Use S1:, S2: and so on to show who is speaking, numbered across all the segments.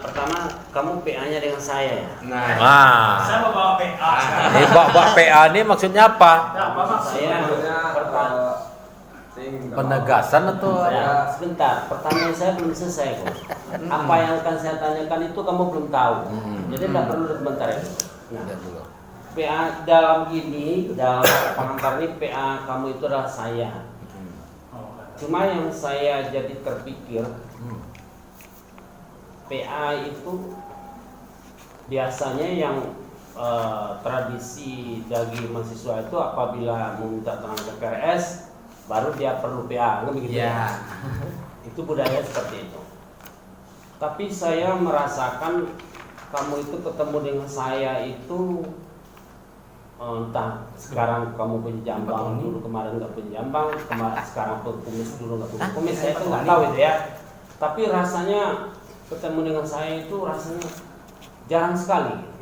S1: Pertama kamu PA-nya dengan saya ya.
S2: Saya mau bawa PA sekarang.
S3: Bawa PA ini maksudnya apa?
S2: Apa maksudnya?
S3: Penegasan atau
S1: Ya, sebentar, pertanyaan saya belum selesai kok. Apa yang akan saya tanyakan itu kamu belum tahu. Jadi tidak perlu sebentar ya. Nah, PA dalam pengantar ini PA kamu itu adalah saya. Cuma yang saya jadi terpikir PA itu biasanya yang tradisi bagi mahasiswa itu apabila meminta tenaga PRS baru dia perlu PA, kan begitu ya? Itu budaya seperti itu. Tapi saya merasakan kamu itu ketemu dengan saya itu entah sekarang kamu penjambang dulu, kemarin nggak penjambang, sekarang kumis dulu nggak kumis, saya itu nggak tahu itu ya. Tapi rasanya ketemu dengan saya itu rasanya jarang sekali.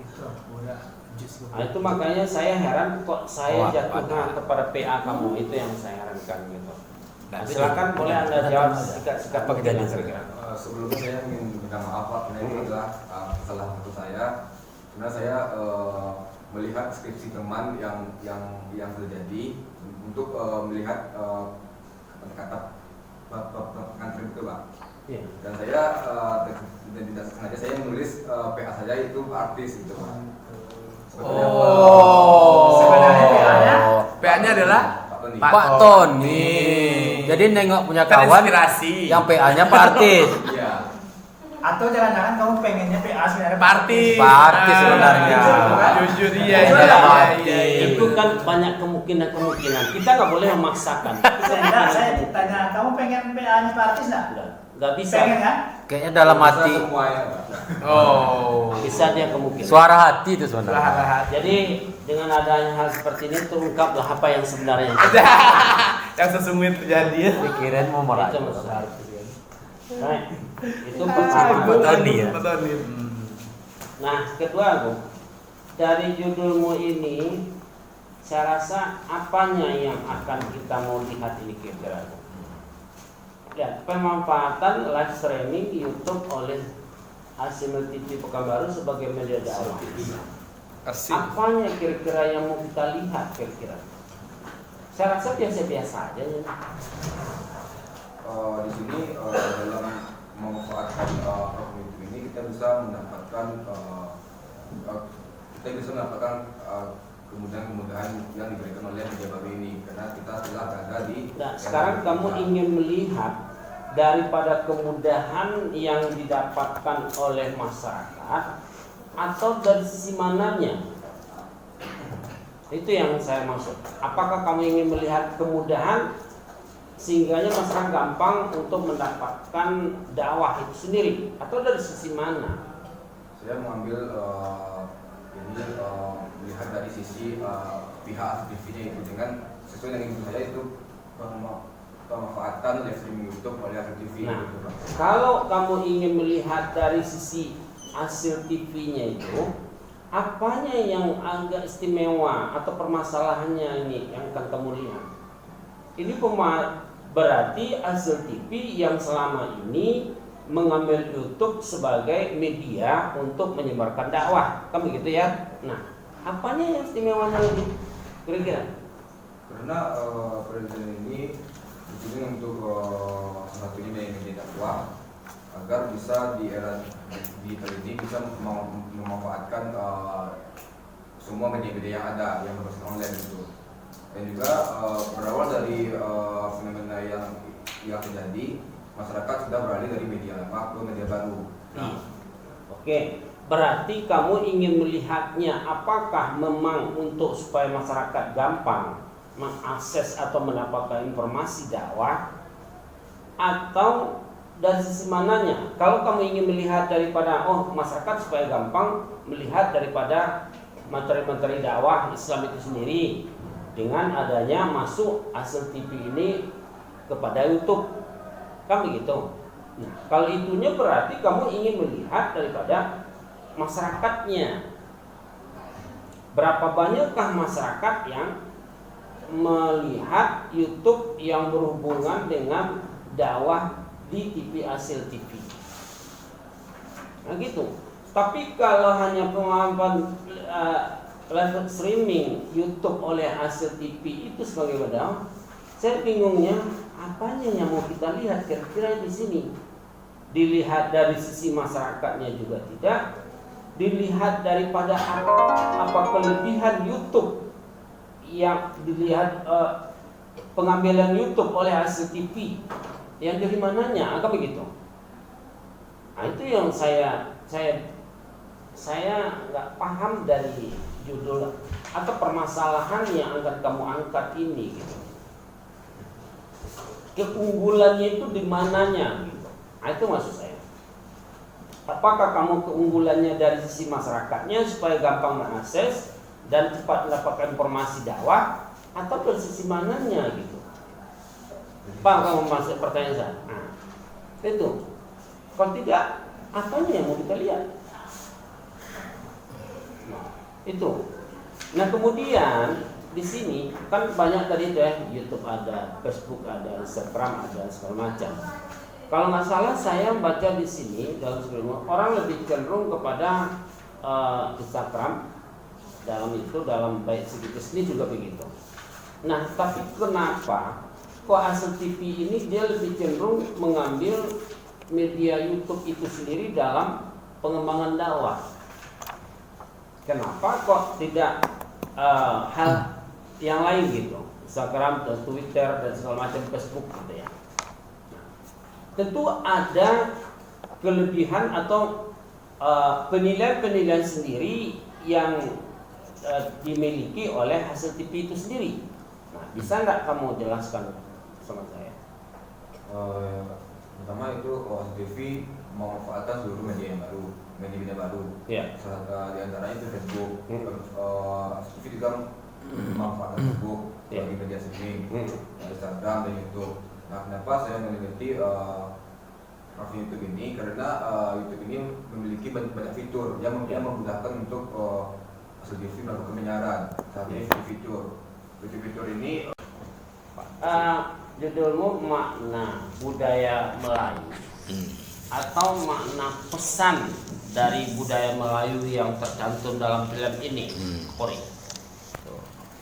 S1: Nah, itu makanya saya heran kok saya jatuhnya kepada PA kamu, itu yang saya herankan gitu. Nah, silakan boleh Anda jawab sikat apa kejadian kira-kira.
S4: Sebelumnya saya ingin minta maaf Pak, karena ini adalah kesalahan satu saya. Karena saya melihat skripsi teman yang terjadi untuk melihat kata pengantar itu Pak.
S1: Iya.
S4: Dan saya dan tidak sengaja saya menulis PA saja itu artis gitu Pak.
S2: Sebenarnya
S5: PA-nya adalah
S3: Pak Tony. Jadi nengok punya kawan yang PA-nya Pak Artis.
S4: Iya.
S2: atau jangan-jangan kamu pengennya PA sebenarnya
S5: Pak Artis.
S3: Pak Artis sebenarnya.
S5: Jujur iya.
S1: Itu kan banyak kemungkinan. Kita nggak boleh memaksakan.
S2: Saya tanya, kamu pengen PA-nya Pak Artis nggak?
S1: Nggak bisa.
S2: Pengen kan?
S3: Kayaknya dalam hati.
S5: Oh.
S1: Bisa dia kemungkinan.
S3: Suara hati itu sebenarnya.
S1: Jadi dengan adanya hal seperti ini terungkaplah apa yang sebenarnya.
S5: Yang sesungguhnya terjadi.
S3: Pikiran mau merah.
S1: Itu masalah. Nah, itu pertama.
S5: Tony.
S1: Nah, kedua, Bu, dari judulmu ini, saya rasa apanya yang akan kita mau lihat ini kira-kira? Ya, pemanfaatan live streaming YouTube oleh Asimil TV Pekanbaru sebagai media dakwah. Apanya kira-kira yang mau kita lihat kira-kira? Saya rasa biasa-biasa aja ya.
S4: Di sini dalam memanfaatkan platform YouTube ini kita bisa mendapatkan kemudahan-kemudahan yang diberikan oleh media baru ini karena kita telah berada di.
S1: Nah, sekarang kamu ingin melihat daripada kemudahan yang didapatkan oleh masyarakat atau dari sisi mananya? Itu yang saya maksud. Apakah kamu ingin melihat kemudahan sehingga masyarakat gampang untuk mendapatkan dakwah itu sendiri atau dari sisi mana?
S4: Saya mengambil melihat dari sisi pihak aktifnya itu dengan sesuai dengan itu saya itu pemanfaatan live streaming YouTube oleh Hasil TV.
S1: Nah, kalau kamu ingin melihat dari sisi hasil TV-nya itu, apanya yang agak istimewa atau permasalahannya ini yang akan kamu lihat? Ini berarti hasil TV yang selama ini mengambil YouTube sebagai media untuk menyebarkan dakwah, kan begitu ya? Nah, apanya yang istimewanya lagi kira-kira?
S4: Karena presiden ini disini untuk salah satunya dari media dakwah agar bisa di era digital ini bisa memanfaatkan semua media-media yang ada yang berbasis online itu. Dan juga berawal dari fenomena yang terjadi, masyarakat sudah beralih dari media lama ke media baru.
S1: Oke, berarti kamu ingin melihatnya apakah memang untuk supaya masyarakat gampang mengakses atau mendapatkan informasi dakwah atau dari sisi mananya? Kalau kamu ingin melihat daripada masyarakat supaya gampang melihat daripada materi-materi dakwah Islam itu sendiri dengan adanya masuk hasil TV ini kepada YouTube, kan begitu. Nah, kalau itunya berarti kamu ingin melihat daripada masyarakatnya. Berapa banyakkah masyarakat yang melihat YouTube yang berhubungan dengan dakwah di TV hasil TV? Nah gitu. Tapi kalau hanya pengalaman live streaming YouTube oleh Hasil TV itu sebagai wadah, saya bingungnya apanya yang mau kita lihat kira-kira di sini. Dilihat dari sisi masyarakatnya juga tidak, dilihat daripada apa kelebihan YouTube yang dilihat pengambilan YouTube oleh Hasil TV yang dari mananya, agak begitu. Nah itu yang saya nggak paham dari judul atau permasalahan yang akan kamu angkat ini gitu. Keunggulannya itu di mananya gitu. Nah, itu maksud saya. Apakah kamu keunggulannya dari sisi masyarakatnya supaya gampang mengakses dan cepat mendapatkan informasi dakwah, atau dari sisi mananya gitu? Pak, kamu masuk pertanyaan saya. Nah, itu. Kalau tidak, apanya yang mau kita lihat? Nah, itu. Nah kemudian di sini kan banyak tadi itu ya, YouTube ada, Facebook ada, Instagram ada, segala macam. Kalau nggak salah saya baca di sini dalam sebelumnya orang lebih cenderung kepada Instagram dalam baik segi bisnis juga begitu. Nah tapi kenapa kok Hasil TV ini dia lebih cenderung mengambil media YouTube itu sendiri dalam pengembangan dakwah? Kenapa kok tidak hal yang lain gitu, Instagram, Twitter dan segala macam, Facebook gitu ya? Tentu ada kelebihan atau penilaian-penilaian sendiri yang dimiliki oleh Hasil TV itu sendiri. Nah, bisa nggak kamu jelaskan sama saya?
S4: Pertama itu Hasil TV memanfaatkan seluruh media yang baru, media baru.
S1: Ya.
S4: Salah di antaranya itu Facebook. Hasil TV juga memanfaatkan Facebook bagi media streaming, Instagram dan YouTube. Nah, kenapa saya meneliti YouTube ini? Karena YouTube ini memiliki banyak fitur yang memudahkan untuk Hasil TV melakukan penyiaran. Salah satu fitur ini
S1: judulmu makna budaya Melayu atau makna pesan dari budaya Melayu yang tercantum dalam film ini, Kori.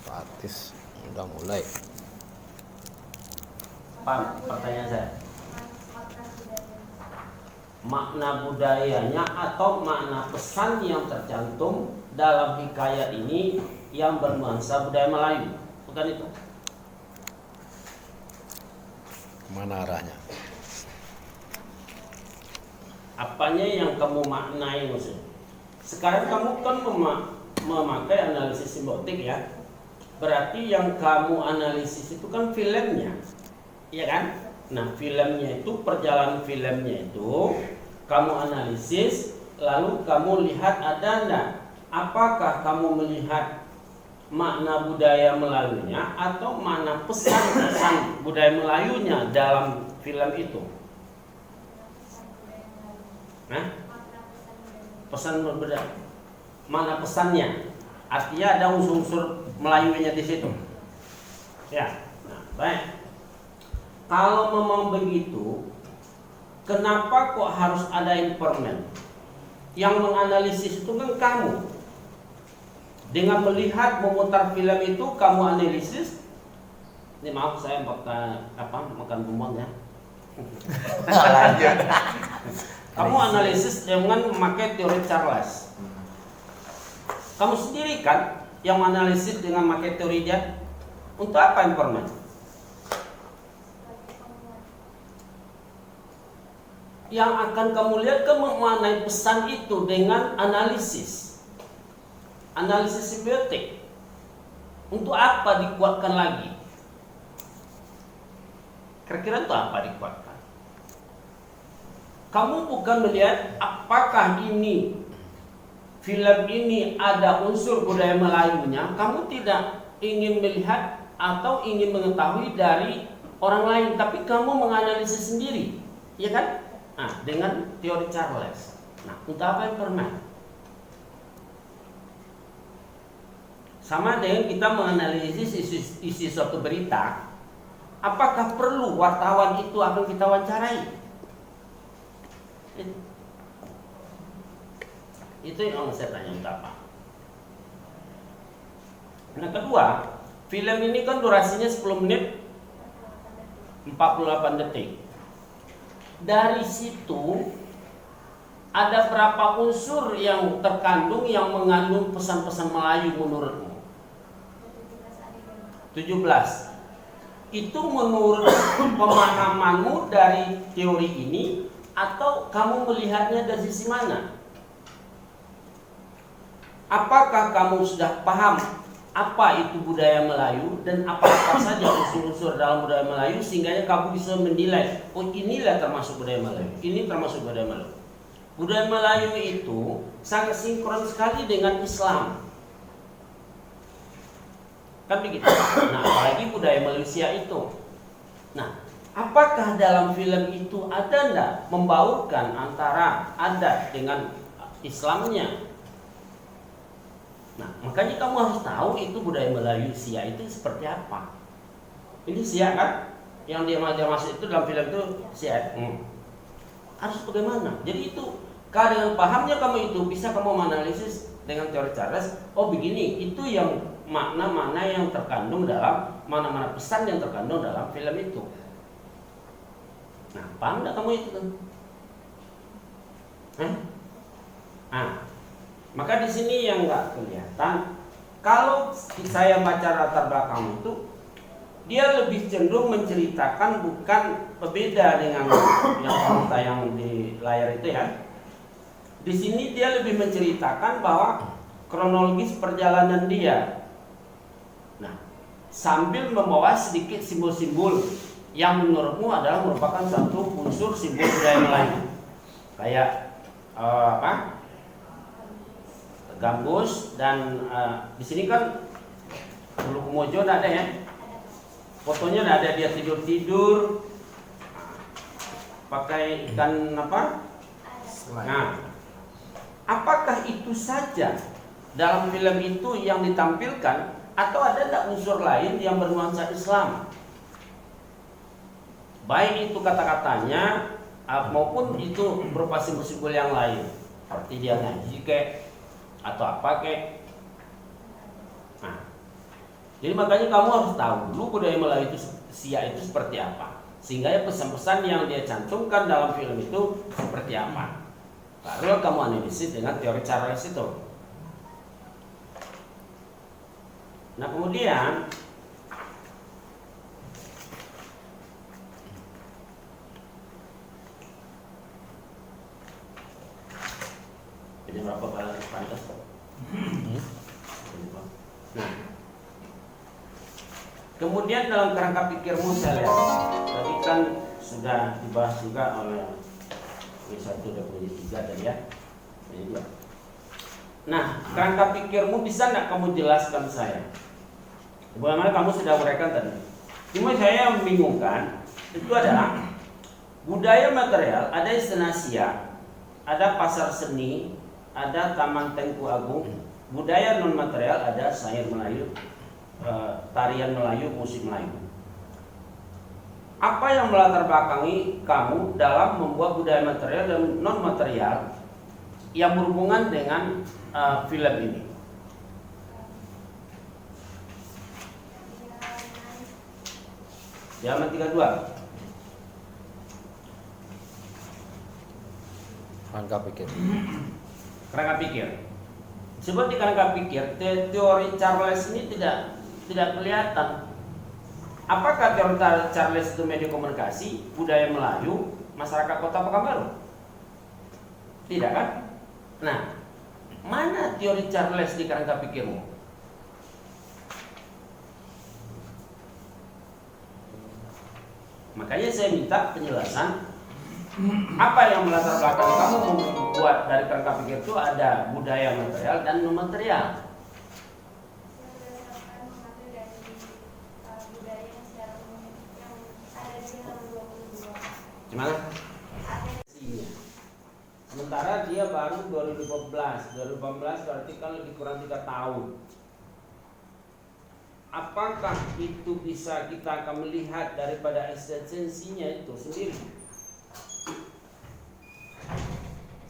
S3: Pak Artis udah mulai.
S1: Pak, pertanyaan saya. Makna budayanya atau makna pesan yang tercantum dalam hikayat ini yang bernuansa budaya Melayu, bukan itu?
S3: Kemana arahnya?
S1: Apanya yang kamu maknai maksudnya? Sekarang kamu kan memakai analisis semiotik ya. Berarti yang kamu analisis itu kan filmnya, iya kan? Nah filmnya itu, perjalanan filmnya itu kamu analisis, lalu kamu lihat ada enggak? Apakah kamu melihat makna budaya Melayunya atau makna pesan-pesan budaya Melayunya dalam film itu? Nah, pesan berbeda. Mana pesannya? Artinya ada unsur-unsur Melayunya di situ. Ya, nah, baik. Kalau memang begitu, kenapa kok harus ada informan? Yang menganalisis itu kan kamu. Dengan melihat memutar film itu, kamu analisis. Ini maaf saya makan bumbon ya.
S5: Lanjut.
S1: Kamu analisis dengan memakai teori Charles. Kamu sendiri kan yang menganalisis dengan memakai teori dia. Untuk apa informan? Yang akan kamu lihat kan memaknai pesan itu dengan analisis. Analisis semiotik. Untuk apa dikuatkan lagi? Kira-kira untuk apa dikuatkan? Kamu bukan melihat apakah ini film ini ada unsur budaya Melayunya. Kamu tidak ingin melihat atau ingin mengetahui dari orang lain, tapi kamu menganalisis sendiri, ya kan? Nah, dengan teori Charles. Nah, untuk apa informan? Sama dengan kita menganalisis isi suatu berita. Apakah perlu wartawan itu akan kita wawancarai? Itu yang saya tanya untuk apa. Nah kedua, film ini kan durasinya 10 menit 48 detik. Dari situ ada berapa unsur yang terkandung yang mengandung pesan-pesan Melayu menurutmu? 17. Itu menurut pemahamanmu dari teori ini atau kamu melihatnya dari sisi mana? Apakah kamu sudah paham apa itu budaya Melayu dan apa saja unsur-unsur dalam budaya Melayu sehingga kamu bisa menilai, oh inilah termasuk budaya Melayu, ini termasuk budaya Melayu. Budaya Melayu itu sangat sinkron sekali dengan Islam. Kan begitu. Nah, apalagi budaya Malaysia itu. Nah, apakah dalam film itu ada enggak membaurkan antara adat dengan Islamnya? Nah, makanya kamu harus tahu itu budaya Malaysia itu seperti apa. Ini Siak kan? Yang dia masuk itu dalam film itu Siak. Harus bagaimana? Jadi itu dengan pahamnya kamu itu bisa kamu menganalisis dengan teori Charles. Oh begini, itu yang mana-mana yang terkandung dalam mana-mana pesan yang terkandung dalam film itu. Nah, paham nggak kamu itu kan? Nah, maka di sini yang nggak kelihatan. Kalau saya baca latar belakang itu, dia lebih cenderung menceritakan bukan berbeda dengan yang kamu tayang di layar itu ya. Di sini dia lebih menceritakan bahwa kronologis perjalanan dia. Nah, sambil membawa sedikit simbol-simbol yang menurutmu adalah merupakan satu unsur simbol budaya Melayu. Kayak gambus dan di sini kan bulu kumojo ada ya. Fotonya ada dia tidur-tidur pakai ikan apa? Nah, apakah itu saja dalam film itu yang ditampilkan atau ada tidak unsur lain yang bernuansa Islam? Baik itu kata-katanya maupun itu berupa simbol-simbol yang lain. Seperti dia ngaji kek atau apa kek. Nah, jadi makanya kamu harus tahu dulu budaya Melayu itu Siak itu seperti apa, sehingga ya pesan-pesan yang dia cantumkan dalam film itu seperti apa. Baru kamu analisis dengan teori Charles itu. Nah kemudian ini berapa balik pantas? Nah, kemudian dalam kerangka pikirmu saya lihat tadi kan sudah dibahas juga oleh W1 dan W3 tadi ya. Nah, kerangka pikirmu bisa nggak kamu jelaskan saya? Bagaimana kamu sudah uraikan tadi? Cuma saya yang membingungkan itu adalah budaya material, ada istana Siak, ada pasar seni, ada Taman Tengku Agung. Budaya non material ada syair Melayu, tarian Melayu, musik Melayu. Apa yang melatar belakangi kamu dalam membuat budaya material dan non material yang berhubungan dengan film ini? Halaman 32.
S3: Kerangka pikir.
S1: Kerangka pikir. Sebab di kerangka pikir teori Charles ini tidak kelihatan. Apakah teori Charles itu media komunikasi, budaya Melayu, masyarakat kota Pekanbaru? Tidak kan? Nah, mana teori Charles di kerangka pikirmu? Makanya saya minta penjelasan apa yang melatar belakang kamu membuat dari kerangka pikir itu ada budaya material dan non material. Gimana? Sementara dia baru 2015 berarti kan lebih kurang 3 tahun. Apakah itu bisa kita akan melihat daripada esensinya itu sendiri?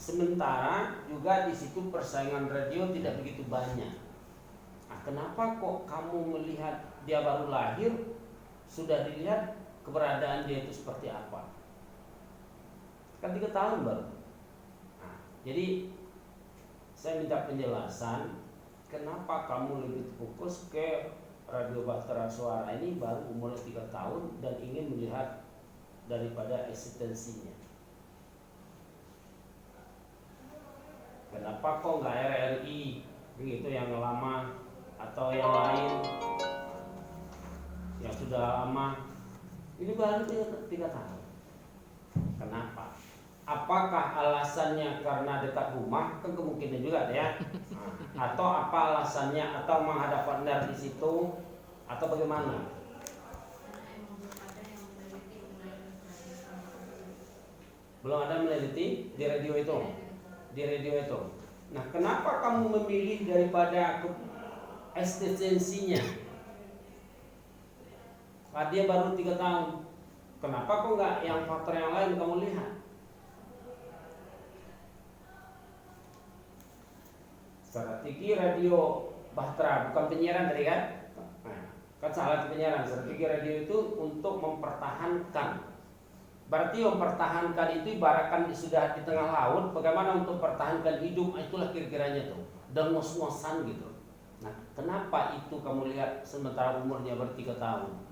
S1: sementara juga di situ persaingan radio tidak begitu banyak. Nah, kenapa kok kamu melihat dia baru lahir sudah dilihat keberadaan dia itu seperti apa? Kan 3 tahun baru. Nah, jadi saya minta penjelasan kenapa kamu lebih fokus ke radio Bahtera Suara ini baru umurnya 3 tahun dan ingin melihat daripada eksistensinya. Kenapa kok nggak RRI begitu yang lama atau yang lain yang sudah lama? Ini baru 3 tahun. Kenapa? Apakah alasannya karena dekat rumah? Kan kemungkinan juga ya. Atau apa alasannya? Atau menghadap partner di situ? Atau bagaimana? Belum ada meneliti di radio itu. Di radio itu. Nah, kenapa kamu memilih daripada eksistensinya? Dia baru 3 tahun. Kenapa kok nggak yang faktor yang lain kamu lihat? Strategi radio Bahtera bukan penyiaran tadi kan? Nah, kan salah penyiaran. Strategi radio itu untuk mempertahankan. Berarti mempertahankan itu ibaratkan sudah di tengah laut. Bagaimana untuk mempertahankan hidup? Itulah kira-kiranya tuh. Dan ngos-ngosan gitu. Nah, kenapa itu kamu lihat sementara umurnya baru 3 tahun?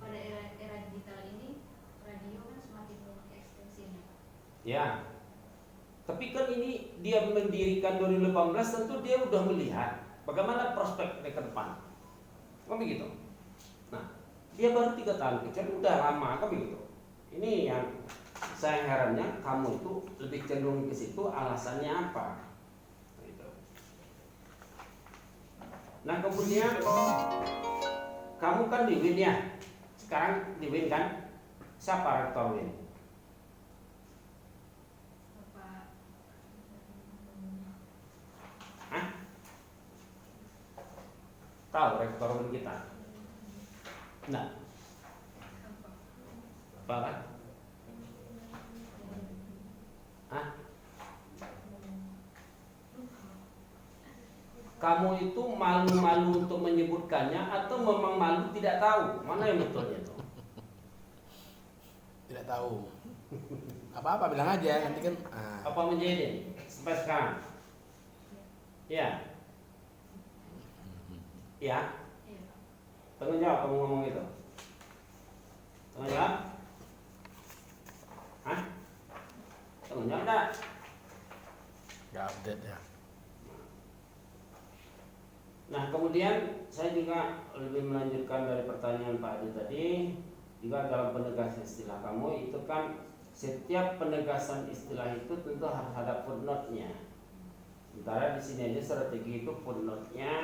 S6: Pada era digital ini radio kan semakin ekstensinya.
S1: Ya, tapi kan ini dia mendirikan 2018 tentu dia udah melihat bagaimana prospek ke depan. Kan begitu. Nah, dia baru 3 tahun kecuali udah lama kan begitu. Ini yang saya herannya kamu itu lebih cenderung ke situ alasannya apa? Gitu. Nah kemudian kamu kan di Win ya. Sekarang di Win kan? Siapa rektor Win? Hah? Tahu rektor Win kita? Nah, apa kan? Hah? Kamu itu malu-malu untuk menyebutkannya atau memang malu tidak tahu? Mana yang betulnya itu?
S3: Tidak tahu. Apa-apa bilang aja nanti kan.
S1: Apa menjadi sampai sekarang? Ya. Ya. Tanggung jawab kamu ngomong itu. Tanggung jawab? Hah? Tanggung jawab enggak?
S3: Gak update ya.
S1: Nah kemudian saya juga lebih melanjutkan dari pertanyaan Pak Adi tadi. Juga dalam penegasan istilah kamu itu kan setiap penegasan istilah itu tentu harus ada footnote-nya. Sementara di sini aja strategi itu footnote-nya